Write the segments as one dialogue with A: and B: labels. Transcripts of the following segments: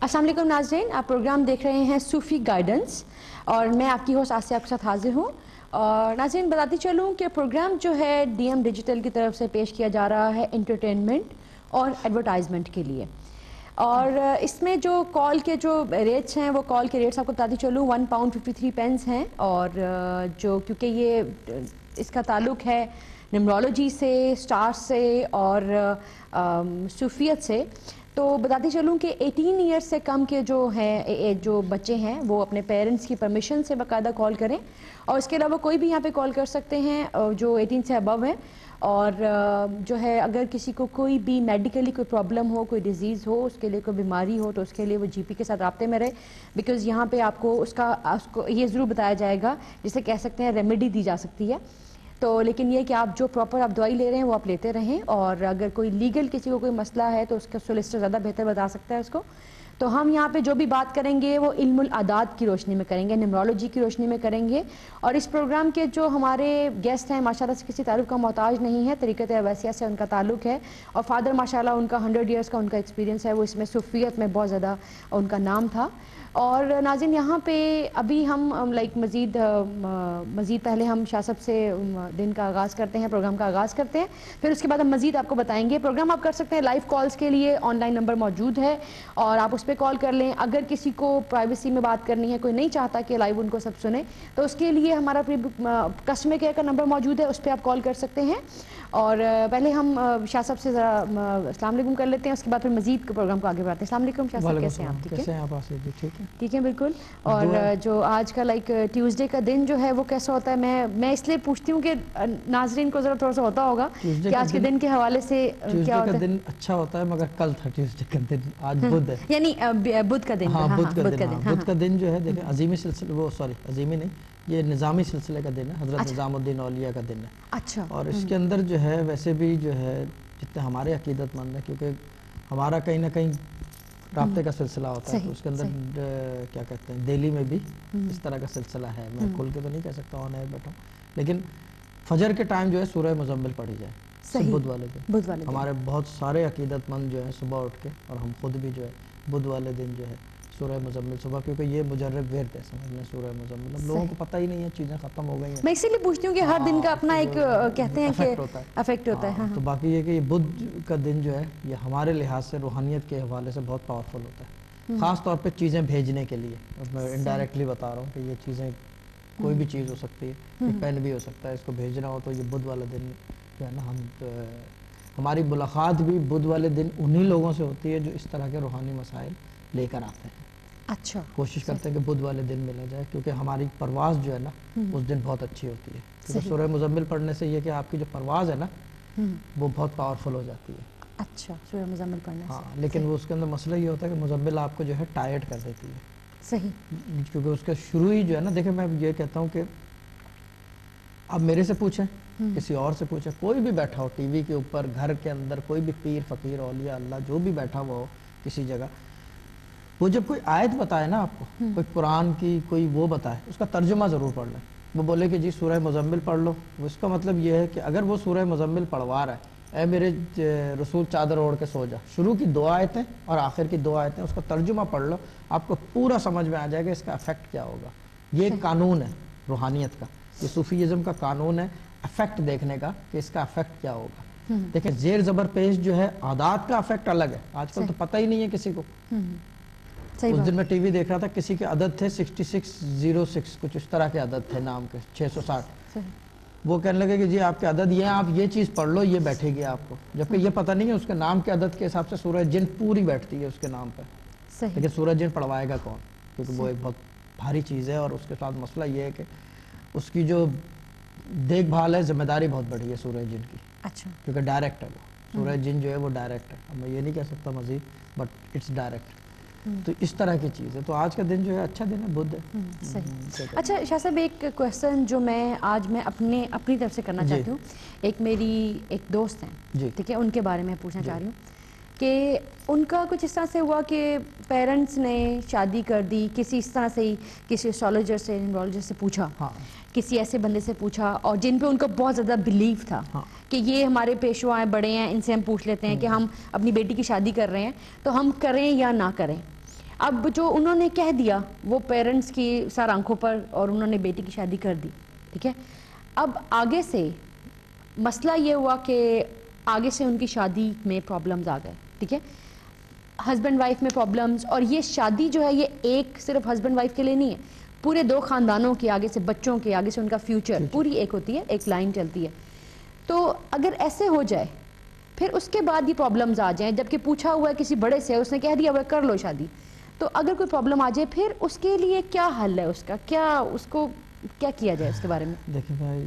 A: السلام علیکم ناظرین، آپ پروگرام دیکھ رہے ہیں صوفی گائیڈنس اور میں آپ کی ہوسٹ آسیہ آپ کے ساتھ حاضر ہوں. اور ناظرین بتاتی چلوں کہ پروگرام جو ہے ڈی ایم ڈیجیٹل کی طرف سے پیش کیا جا رہا ہے انٹرٹینمنٹ اور ایڈورٹائزمنٹ کے لیے. اور اس میں جو کال کے جو ریٹس ہیں وہ کال کے ریٹس آپ کو بتاتی چلوں £1.53 ہیں. اور جو کیونکہ یہ اس کا تعلق ہے نمرولوجی سے، سٹار سے اور صوفیت سے، تو بتاتی چلوں کہ 18 ایئرس سے کم کے جو ہیں جو بچے ہیں وہ اپنے پیرنٹس کی پرمیشن سے باقاعدہ کال کریں. اور اس کے علاوہ کوئی بھی یہاں پہ کال کر سکتے ہیں جو 18 سے ابو ہے. اور جو ہے اگر کسی کو کوئی بھی میڈیکلی کوئی پرابلم ہو، کوئی ڈیزیز ہو، اس کے لیے کوئی بیماری ہو، تو اس کے لیے وہ جی پی کے ساتھ رابطے میں رہے. بیکاز یہاں پہ آپ کو اس کو یہ ضرور بتایا جائے گا، جسے کہہ سکتے ہیں ریمیڈی دی جا سکتی ہے. تو لیکن یہ کہ آپ جو پراپر آپ دوائی لے رہے ہیں وہ آپ لیتے رہیں. اور اگر کوئی لیگل کسی کو کوئی مسئلہ ہے تو اس کا سولسٹر زیادہ بہتر بتا سکتا ہے اس کو. تو ہم یہاں پہ جو بھی بات کریں گے وہ علم العادات کی روشنی میں کریں گے، نمرولوجی کی روشنی میں کریں گے. اور اس پروگرام کے جو ہمارے گیسٹ ہیں ماشاءاللہ سے کسی تعارف کا محتاج نہیں ہے، طریقت اویسیہ سے ان کا تعلق ہے. اور فادر ماشاءاللہ ان کا 100 ایئرس کا ان کا ایکسپیرینس ہے، وہ اس میں صوفیت میں بہت زیادہ ان کا نام تھا. اور ناظرین یہاں پہ ابھی ہم مزید پہلے ہم شاہ صاحب سے دن کا آغاز کرتے ہیں، پروگرام کا آغاز کرتے ہیں، پھر اس کے بعد ہم مزید آپ کو بتائیں گے. پروگرام آپ کر سکتے ہیں لائیو کالز کے لیے، آن لائن نمبر موجود ہے اور آپ اس پہ کال کر لیں. اگر کسی کو پرائیویسی میں بات کرنی ہے، کوئی نہیں چاہتا کہ لائیو ان کو سب سنیں، تو اس کے لیے ہمارا کسٹمر کیئر کا نمبر موجود ہے، اس پہ آپ کال کر سکتے ہیں. اور پہلے ہم شاہ صاحب سے ذرا السلام علیکم کر لیتے ہیں، اس کے بعد پھر مزید پروگرام کو آگے بڑھاتے ہیں. السلام علیکم شاہ صاحب، کیسے ہیں آپ؟
B: کیسے ہیں آپ آصف جی؟ ٹھیک ہے،
A: ٹھیک ہے بالکل. اور جو آج کا ٹیوزڈے کا دن جو ہے وہ کیسا ہوتا ہے؟ میں اس لیے پوچھتی ہوں کہ ناظرین کو ذرا تھوڑا سا ہوتا ہوگا کہ آج کے دن کے حوالے سے کیا ہوتا ہے.
B: ٹیوزڈے کا دن اچھا ہوتا ہے، مگر کل تھا ٹیوزڈے کا دن، آج بدھ ہے،
A: یعنی بدھ کا دن.
B: ہاں بدھ کا دن جو ہے دیکھیں عظیمی سلسلے عظیمی نہیں، یہ نظامی سلسلے کا دن ہے، حضرت نظام الدین اولیاء کا دن ہے. اچھا. اور اس کے اندر جو ہے ویسے بھی جو ہے جتنے ہمارے عقیدت مند ہیں، کیونکہ ہمارا کہیں نہ کہیں رابطے کا سلسلہ ہوتا ہے، تو اس کے اندر کیا کہتے ہیں دہلی میں بھی اس طرح کا سلسلہ ہے. میں کھول کے تو نہیں کہہ سکتا آن ایئر بیٹھا، لیکن فجر کے ٹائم جو ہے سورہ مزمل پڑھی جائے بدھ والے دن. ہمارے بہت سارے عقیدت مند جو ہیں صبح اٹھ کے، اور ہم خود بھی جو ہے بدھ والے دن جو ہے سورہ مزمل صبح، کیونکہ یہ مجرب ورد ہے سمجھ لیں سورہ مزمل. اب لوگوں کو پتہ ہی نہیں ہے، چیزیں ختم ہو گئی ہیں.
A: میں اسی لیے پوچھتی ہوں کہ ہر دن کا اپنا ایک کہتے ہیں کہ افیکٹ ہوتا ہے.
B: تو باقی یہ کہ یہ بدھ کا دن جو ہے یہ ہمارے لحاظ سے روحانیت کے حوالے سے بہت پاورفل ہوتا ہے، خاص طور پہ چیزیں بھیجنے کے لیے. میں انڈائریکٹلی بتا رہا ہوں کہ یہ چیزیں کوئی بھی چیز ہو سکتی ہے، یہ پین بھی ہو سکتا ہے، اس کو بھیجنا ہو تو یہ بدھ والا دن جو ہے نا، ہماری ملاقات بھی بدھ والے دن انہی لوگوں سے ہوتی ہے جو اس طرح کے روحانی مسائل لے کر آتے ہیں. اچھا. کوشش کرتے ہیں کہ بدھ والے دن ملا جائے، کیونکہ ہماری پرواز جو ہے نا اس دن بہت اچھی ہوتی ہے. کیونکہ سورہ مزمل پڑھنے سے یہ کہ آپ کی جو پرواز ہے نا وہ بہت پاورفل ہو جاتی ہے.
A: اچھا. سورہ مزمل پڑھنے سے.
B: ہاں، لیکن وہ اس کے اندر مسئلہ یہ ہوتا ہے کہ مزمل آپ کو جو ہے ٹائرڈ کر دیتی ہے.
A: صحیح.
B: کیونکہ اس کا شروع ہی جو ہے نا، دیکھیں میں یہ کہتا ہوں کہ اب میرے سے پوچھیں، کسی اور سے پوچھیں، کوئی بھی بیٹھا ہو ٹی وی کے اوپر، گھر کے اندر کوئی بھی پیر فقیر اولیاء اللہ جو بھی بیٹھا ہوا ہو کسی جگہ، وہ جب کوئی آیت بتائے نا آپ کو، کوئی قرآن کی کوئی وہ بتائے، اس کا ترجمہ ضرور پڑھ لیں. وہ بولے کہ جی سورہ مزمل پڑھ لو، اس کا مطلب یہ ہے کہ اگر وہ سورہ مزمل پڑھوا رہا ہے، اے میرے رسول چادر اوڑھ کے سو جا، شروع کی 2 آیتیں اور آخر کی 2 آیتیں، اس کا ترجمہ پڑھ لو، آپ کو پورا سمجھ میں آ جائے گا اس کا افیکٹ کیا ہوگا. یہ ایک قانون ہے روحانیت کا، یہ صوفیزم کا قانون ہے افیکٹ دیکھنے کا کہ اس کا افیکٹ کیا ہوگا. دیکھیں زیر زبر پیش جو ہے عادات کا افیکٹ الگ ہے. آج کل تو پتہ ہی نہیں ہے کسی کو. اس دن میں ٹی وی دیکھ رہا تھا، کسی کے عدد تھے 6606، کچھ اس طرح کے عدد تھے نام کے 660. وہ کہنے لگے کہ جی آپ کے عدد یہ ہیں، آپ یہ چیز پڑھ لو، یہ بیٹھے گی آپ کو. جبکہ یہ پتہ نہیں ہے اس کے نام کے عدد کے حساب سے سورہ جن پوری بیٹھتی ہے اس کے نام پہ. لیکن سورہ جن پڑھوائے گا کون؟ کیونکہ وہ ایک بہت بھاری چیز ہے، اور اس کے ساتھ مسئلہ یہ ہے کہ اس کی جو دیکھ بھال ہے، ذمہ داری بہت بڑی ہے سورہ جن کی. اچھا. کیونکہ ڈائریکٹ ہے وہ سورہ جن جو ہے وہ ڈائریکٹ ہے. اب میں یہ نہیں کہہ سکتا مزید، بٹ اٹس ڈائریکٹ. تو اس طرح کی چیز ہے. تو آج کا دن جو ہے اچھا دن ہے، بدھ ہے.
A: صحیح. اچھا شاہ صاحب، ایک کویسچن جو میں آج میں اپنی طرف سے کرنا چاہتی ہوں. ایک میری ایک دوست ہیں، ٹھیک ہے، ان کے بارے میں پوچھنا چاہ رہی ہوں کہ ان کا کچھ اس طرح سے ہوا کہ پیرنٹس نے شادی کر دی، کسی اس طرح سے ہی کسی اسٹرالوجر سے نیورولوجسٹ سے پوچھا، کسی ایسے بندے سے پوچھا، اور جن پہ ان کو بہت زیادہ بلیو تھا کہ یہ ہمارے پیشوا ہیں، بڑے ہیں، ان سے ہم پوچھ لیتے ہیں کہ ہم اپنی بیٹی کی شادی کر رہے ہیں تو ہم کریں یا نہ کریں. اب جو انہوں نے کہہ دیا وہ پیرنٹس کی سر آنکھوں پر اور انہوں نے بیٹی کی شادی کر دی، ٹھیک ہے. اب آگے سے مسئلہ یہ ہوا کہ آگے سے ان کی شادی میں پرابلمز آ گئے، ٹھیک ہے، ہسبینڈ وائف میں پرابلمز. اور یہ شادی جو ہے یہ ایک صرف ہسبینڈ وائف کے لیے نہیں ہے، پورے دو خاندانوں کے، آگے سے بچوں کے، آگے سے ان کا فیوچر پوری ایک ہوتی ہے، ایک لائن چلتی ہے. تو اگر ایسے ہو جائے پھر اس کے بعد یہ پرابلمز آ جائیں، جبکہ پوچھا ہوا ہے کسی بڑے سے، اس نے کہہ دیا وہ کر لو شادی، تو اگر کوئی پرابلم آ جائے پھر اس کے لیے کیا حل ہے، اس کا کیا، اس کو کیا کیا جائے اس کے بارے میں؟
B: دیکھیں بھائی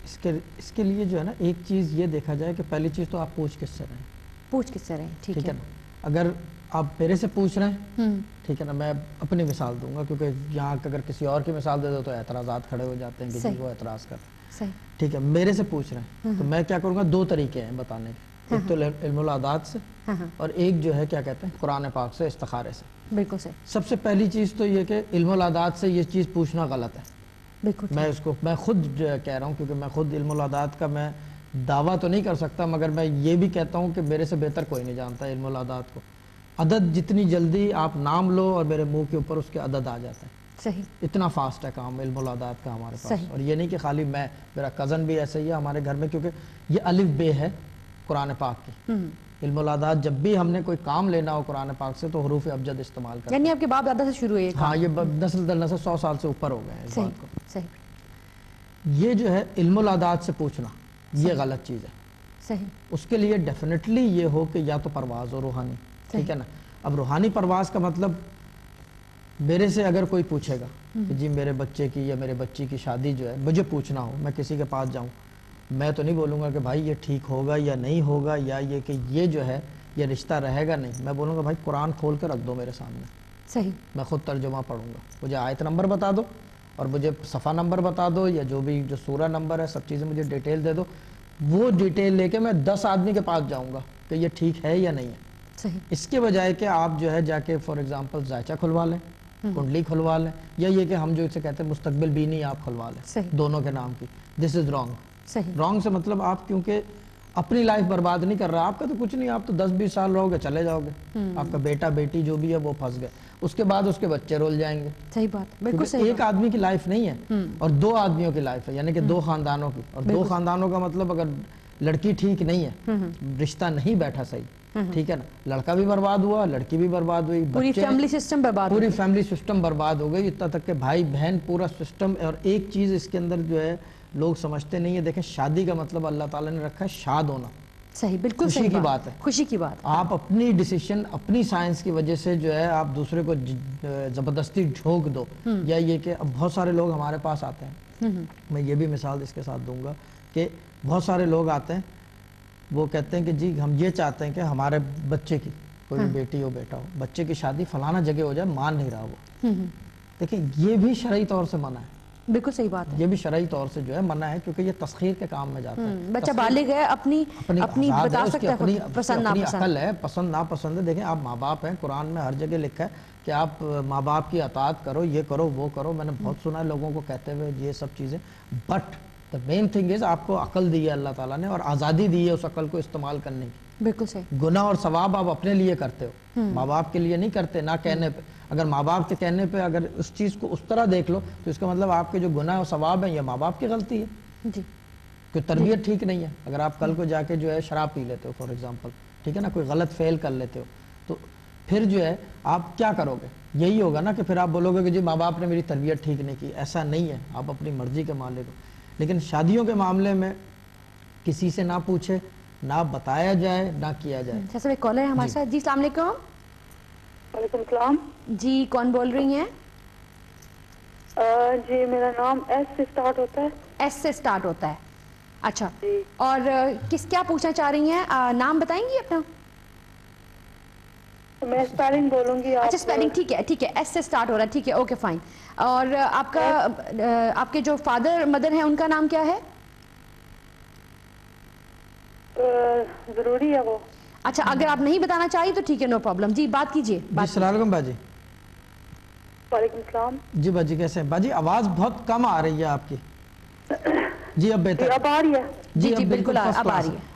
B: اس کے لیے جو ہے نا ایک چیز یہ دیکھا جائے کہ پہلی چیز تو آپ پوچھ کس سے رہیں،
A: پوچھ کس سے رہیں، ٹھیک ہے
B: نا. اگر آپ میرے سے پوچھ رہے ہیں، ٹھیک ہے نا، میں اپنی مثال دوں گا کیونکہ یہاں اگر کسی اور کی مثال دے دو تو اعتراضات کھڑے ہو جاتے ہیں کہ جی وہ اعتراض کر رہے ہیں.
A: صحیح.
B: ٹھیک ہے، میرے سے پوچھ رہے ہیں تو میں کیا کروں گا، دو طریقے ہیں بتانے کے. ایک تو علم العادات سے اور ایک جو ہے کیا کہتے ہیں قرآن پاک سے، استخارے سے.
A: بالکل صحیح.
B: سب سے پہلی چیز تو یہ کہ علم العادات سے یہ چیز پوچھنا غلط ہے.
A: بالکل
B: میں خود کہہ رہا ہوں کیونکہ میں خود علم العادات کا میں دعویٰ تو نہیں کر سکتا، مگر میں یہ بھی کہتا ہوں کہ میرے سے بہتر کوئی نہیں جانتا علم العادات کو. عدد جتنی جلدی آپ نام لو اور میرے منہ کے اوپر اس کے عدد آ جاتے ہیں.
A: صحیح.
B: اتنا فاسٹ ہے کام علم العادات کا ہمارے پاس. اور یہ نہیں کہ خالی میں، میرا کزن بھی ایسے ہی ہے ہمارے گھر میں، کیونکہ یہ الف بے ہے قرآن پاک کی. علم العادات جب بھی ہم نے کوئی کام لینا ہو قرآن پاک سے تو حروف ابجد استعمال کرتے ہیں.
A: یعنی آپ کے باپ دادا سے شروع ہے؟
B: ہاں، یہ نسل در نسل 100 سال سے اوپر ہو گئے ہیں اس بات کو.
A: صحیح.
B: یہ جو ہے علم العادات سے پوچھنا یہ غلط چیز ہے.
A: صحیح.
B: اس کے لیے ڈیفینیٹلی یہ ہو کہ یا تو پرواز ہو روحانی، ٹھیک ہے نا. اب روحانی پرواز کا مطلب میرے سے اگر کوئی پوچھے گا کہ جی میرے بچے کی یا میرے بچی کی شادی جو ہے مجھے پوچھنا ہو، میں کسی کے پاس جاؤں، میں تو نہیں بولوں گا کہ بھائی یہ ٹھیک ہوگا یا نہیں ہوگا، یا یہ کہ یہ جو ہے یہ رشتہ رہے گا نہیں. میں بولوں گا بھائی قرآن کھول کے رکھ دو میرے سامنے.
A: صحیح.
B: میں خود ترجمہ پڑھوں گا، مجھے آیت نمبر بتا دو اور مجھے صفحہ نمبر بتا دو، یا جو بھی جو سورہ نمبر ہے سب چیزیں مجھے ڈیٹیل دے دو. وہ ڈیٹیل لے کے میں 10 آدمی کے پاس جاؤں گا کہ یہ ٹھیک ہے یا نہیں ہے.
A: صحیح.
B: اس کے بجائے کہ آپ جو ہے جا کے فار ایگزامپل ذائچہ کھلوا لیں، کنڈلی کھلوا لیں، یا یہ کہ ہم جو اسے کہتے ہیں مستقبل بینی آپ کھلوا لیں دونوں کے نام کی. دس از رانگ. رانگ سے مطلب آپ کیونکہ اپنی لائف برباد نہیں کر رہا، آپ کا تو کچھ نہیں، آپ تو 10-20 سال رہو گے چلے جاؤ گے، آپ کا بیٹا بیٹی جو بھی ہے وہ پھنس گئے، اس کے بعد اس کے بچے رول جائیں گے.
A: صحیح بات، بالکل صحیح.
B: ایک آدمی کی لائف نہیں ہے اور 2 آدمیوں کی لائف ہے، یعنی کہ 2 خاندانوں کی. اور 2 خاندانوں کا مطلب اگر لڑکی ٹھیک نہیں ہے، رشتہ نہیں بیٹھا صحیح، ٹھیک ہے نا، لڑکا بھی برباد ہوا، لڑکی بھی برباد ہوئی،
A: پوری فیملی سسٹم برباد،
B: پوری فیملی سسٹم برباد ہو گئی، اتنا تک کہ بھائی بہن پورا سسٹم. اور ایک چیز اس کے اندر جو ہے لوگ سمجھتے نہیں ہے، دیکھیں شادی کا مطلب اللہ تعالیٰ نے رکھا ہے شاد ہونا.
A: صحیح، بالکل
B: خوشی کی بات ہے،
A: خوشی کی بات.
B: آپ اپنی ڈیسیشن اپنی سائنس کی وجہ سے جو ہے آپ دوسرے کو زبردستی جھونک دو، یا یہ کہ اب بہت سارے لوگ ہمارے پاس آتے ہیں. میں یہ بھی مثال اس کے ساتھ دوں گا کہ بہت سارے لوگ آتے ہیں، وہ کہتے ہیں کہ جی ہم یہ چاہتے ہیں کہ ہمارے بچے کی کوئی بیٹی ہو بیٹا ہو، بچے کی شادی فلانا جگہ ہو جائے، مان نہیں رہا وہ. دیکھیں یہ بھی شرعی طور سے منع ہے. بالکل صحیح بات ہے، یہ بھی شرعی طور سے جو ہے منع ہے، کیونکہ یہ تسخیر کے کام میں جاتا ہے.
A: بچہ بالغ ہے، اپنی بتا سکتا ہے، پسند ناپسند،
B: عقل ہے، پسند ناپسند ہے. دیکھیں آپ ماں باپ ہیں، قرآن میں ہر جگہ لکھا ہے کہ آپ ماں باپ کی اطاعت کرو، یہ کرو وہ کرو. میں نے بہت سنا ہے لوگوں کو کہتے ہوئے یہ سب چیزیں. But the main thing is آپ کو عقل دی ہے اللہ تعالیٰ نے اور آزادی دی ہے اس عقل کو استعمال کرنے کی.
A: بالکل صحیح.
B: گناہ اور ثواب آپ اپنے لیے کرتے ہو، ماں باپ کے لیے نہیں کرتے، نہ کہنے پہ. اگر ماں باپ کے کہنے پہ اگر اس چیز کو اس طرح دیکھ لو تو اس کا مطلب آپ کے جو گناہ اور ثواب ہیں یہ ماں باپ کی غلطی ہے. جی، کوئی تربیت ٹھیک نہیں ہے. اگر آپ کل کو جا کے جو ہے شراب پی لیتے ہو فار ایگزامپل، ٹھیک ہے نا، کوئی غلط فعل کر لیتے ہو، تو پھر جو ہے آپ کیا کرو گے؟ یہی ہوگا نا کہ پھر آپ بولو گے کہ جی ماں باپ نے میری تربیت ٹھیک نہیں کی. ایسا نہیں ہے، آپ اپنی مرضی کے مالک ہو. لیکن شادیوں کے معاملے میں کسی سے نہ پوچھے، نہ بتایا جائے، نہ کیا جائے.
A: جیسے ایک کالر ہے ہمارے ساتھ. جی السلام علیکم.
C: وعلیکم السلام.
A: جی کون بول رہی ہیں؟
C: جی میرا نام ایس سے سٹارٹ ہوتا ہے.
A: ایس سے سٹارٹ ہوتا ہے، اچھا. اور کیا پوچھنا چاہ رہی ہیں؟ نام بتائیں گی اپنا؟
C: میں اسپیلنگ بولوں گی.
A: اچھا اسپیلنگ، ٹھیک ہے ٹھیک ہے، ایس سے سٹارٹ ہو رہا ہے، ٹھیک ہے، اوکے فائن. اور آپ کا آپ کے جو فادر مدر ہیں ان کا نام کیا ہے؟
C: ضروری ہے وہ؟
A: اچھا اگر آپ نہیں بتانا چاہیے تو ٹھیک ہے، نو پرابلم. جی بات کیجیے.
B: السلام علیکم باجی.
C: وعلیکم السلام.
B: جی باجی کیسے ہیں؟ باجی آواز بہت کم آ رہی ہے آپ کی. جی اب بہتر،
C: اب آ رہی ہے؟
A: جی بالکل اب آ رہی ہے.